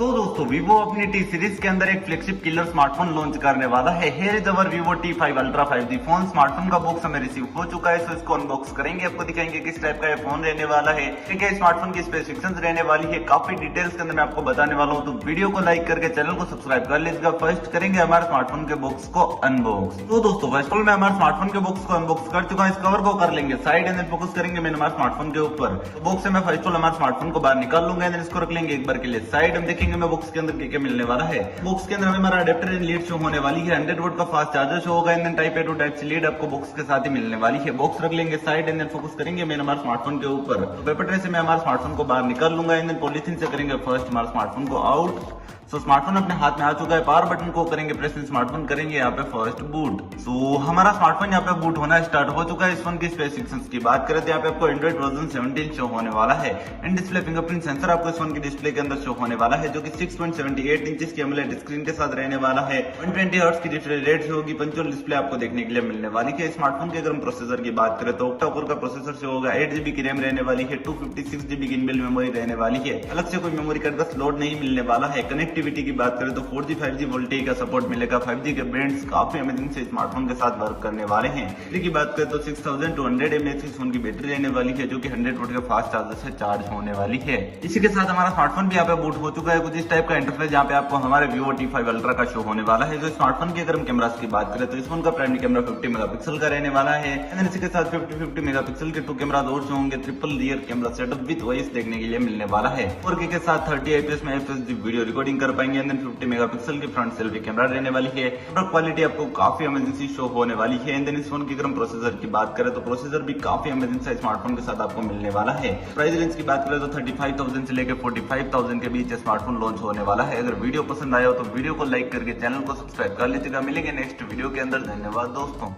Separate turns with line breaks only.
तो दोस्तों Vivo अपनी टी सीरीज के अंदर एक फ्लैगशिप किलर स्मार्टफोन लॉन्च करने वाला है। Here is our Vivo T5 Ultra 5G phone. Smartphone का बॉक्स हमें रिसीव हो चुका है, सो इसको अनबॉक्स करेंगे, आपको दिखाएंगे किस टाइप का ये फोन रहने वाला है, ठीक है। स्मार्टफोन की स्पेसिफिकेशंस रहने वाली है, काफी डिटेल्स के अंदर मैं आपको बताने वाला हूँ। तो वीडियो को लाइक करके चैनल को सब्सक्राइब कर लीजिएगा। फर्स्ट करेंगे हमारे स्मार्टफोन के बॉक्स को अनबॉक्स। तो दोस्तों फर्स्ट ऑफ ऑल मैं हमारे स्मार्टफोन के बॉक्स को अनबॉक्स कर चुका हूँ। इस कवर को कर लेंगे साइड एंड फोकस करेंगे मैंने हमारे स्मार्टफोन के ऊपर। तो बॉक्स से मैं फर्स्ट ऑफ ऑल हमारे स्मार्टफोन को बाहर निकाल लूंगा, इसको रख लेंगे एक बार के लिए साइड। हम देखेंगे मैं बॉक्स के अंदर क्या मिलने वाला है। बॉक्स के अंदर हमें हमारा अडेप्टर एंड लीड शो होने वाली है, 100 वोल्ट का फास्ट चार्जर शो होगा, and type A to type C lead आपको बॉक्स के साथ ही मिलने वाली है। बॉक्स रख लेंगे साइड एंड फोकस करेंगे मैंने हमारे स्मार्टफोन के ऊपर। तो पेपर ट्रे से मैं हमारे स्मार्टफोन को बाहर निकाल लूंगा, एंड पॉलिथीन से करेंगे फर्स्ट हमारे स्मार्टफोन को आउट। सो स्मार्टफोन अपने हाथ में आ चुका है, पावर बटन को करेंगे प्रेस, स्मार्टफोन करेंगे यहाँ पे फर्स्ट बूट। सो हमारा स्मार्टफोन यहाँ पे बूट होना स्टार्ट हो चुका है। इस फोन की स्पेसिफिकेशंस की बात करें तो यहाँ पे आपको एंड्रॉइड वर्जन 17 शो होने वाला है, एंड डिस्प्ले फिंगरप्रिंट सेंसर आपको इस फोन की डिस्प्ले के अंदर शो होने वाला है, जो कि 6.78 इंच की एमोलेड स्क्रीन के साथ रहने वाला है। 120 हर्ट्ज की रिफ्रेश रेट होगी, पंचुअल डिस्प्ले आपको देखने के लिए मिलने वाली है। स्मार्टफोन के अगर हम प्रोसेसर की बात करें तो ऑक्टा कोर का प्रोसेसर शो होगा, 8GB की रैम रहने वाली है, 256GB की इनबिल्ट मेमोरी रहने वाली है। अलग से कोई मेमोरी कार्ड का स्लॉट नहीं मिलने वाला है। कनेक्टिविटी की बात करें तो 4G 5G वोल्टेज का सपोर्ट मिलेगा। 5G के बैंड्स काफी अमेजिंग से स्मार्टफोन के साथ वर्क करने वाले हैं। बैटरी की बात करें तो 6200 mAh की फोन की बैटरी रहने वाली है, जो कि 100 वोल्ट के फास्ट चार्जर से चार्ज होने वाली है। इसी के साथ हमारा स्मार्टफोन भी यहाँ पे बूट हो चुका है। कुछ इस टाइप का इंटरफेस जहाँ पे आपको हमारे Vivo T5 Ultra का शो होने वाला है। जो स्मार्टफोन की अगर हम कैमरास की बात करें तो इस फोन का प्राइमरी कैमरा 50 मेगापिक्सल का रहने वाला है, इसी के साथ 50 मेगापिक्सल के 2 कैमरा और शो होंगे। Triple rear camera setup with voice देखने के लिए मिलने वाला है। 4K के साथ 30 IPS में FHD वीडियो रिकॉर्डिंग कर पाएंगे, एंड 50 मेगापिक्सल की फ्रंट सेल्फी कैमरा रहने वाली है। प्रोडक्ट क्वालिटी आपको काफी अमेजिंग सी शो होने वाली है। एंड इस फोन की अगर हम प्रोसेसर की बात करें तो प्रोसेसर भी काफी अमेजिंग सा स्मार्टफोन के साथ आपको मिलने वाला है। प्राइस रेंज की बात करें तो 35,000 से लेकर 45,000 के बीच स्मार्टफोन लॉन्च होने वाला है। अगर वीडियो पसंद आया हो तो वीडियो को लाइक करके चैनल को सब्सक्राइब कर लीजिएगा। मिलेंगे नेक्स्ट वीडियो के अंदर। धन्यवाद दोस्तों।